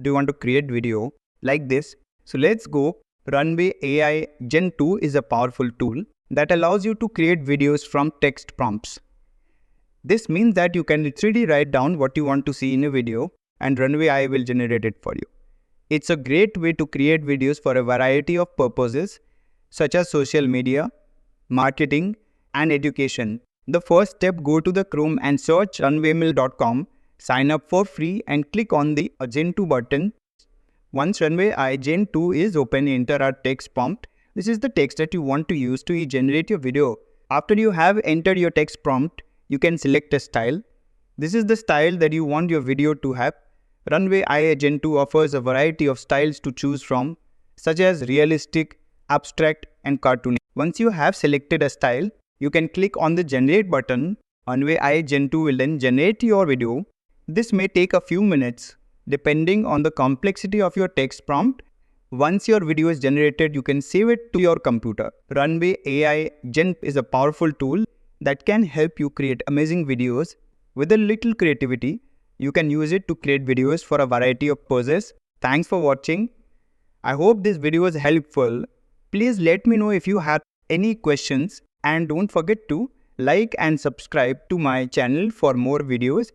do you want to create video like this? So let's go. Runway AI Gen 2 is a powerful tool that allows you to create videos from text prompts. This means that you can literally write down what you want to see in a video and Runway AI will generate it for you. It's a great way to create videos for a variety of purposes such as social media, marketing, and education. The first step, go to the Chrome and search runwaymail.com, sign up for free and click on the Gen 2 button. Once Runway AI Gen 2 is open, enter our text prompt. This is the text that you want to use to generate your video. After you have entered your text prompt, you can select a style. This is the style that you want your video to have. Runway AI Gen 2 offers a variety of styles to choose from, such as realistic, abstract, and cartoon. Once you have selected a style, you can click on the generate button. Runway AI Gen 2 will then generate your video. This may take a few minutes depending on the complexity of your text prompt. Once your video is generated, you can save it to your computer. Runway AI Gen is a powerful tool that can help you create amazing videos. With a little creativity, you can use it to create videos for a variety of purposes. Thanks for watching. I hope this video was helpful. Please let me know if you have any questions and don't forget to like and subscribe to my channel for more videos.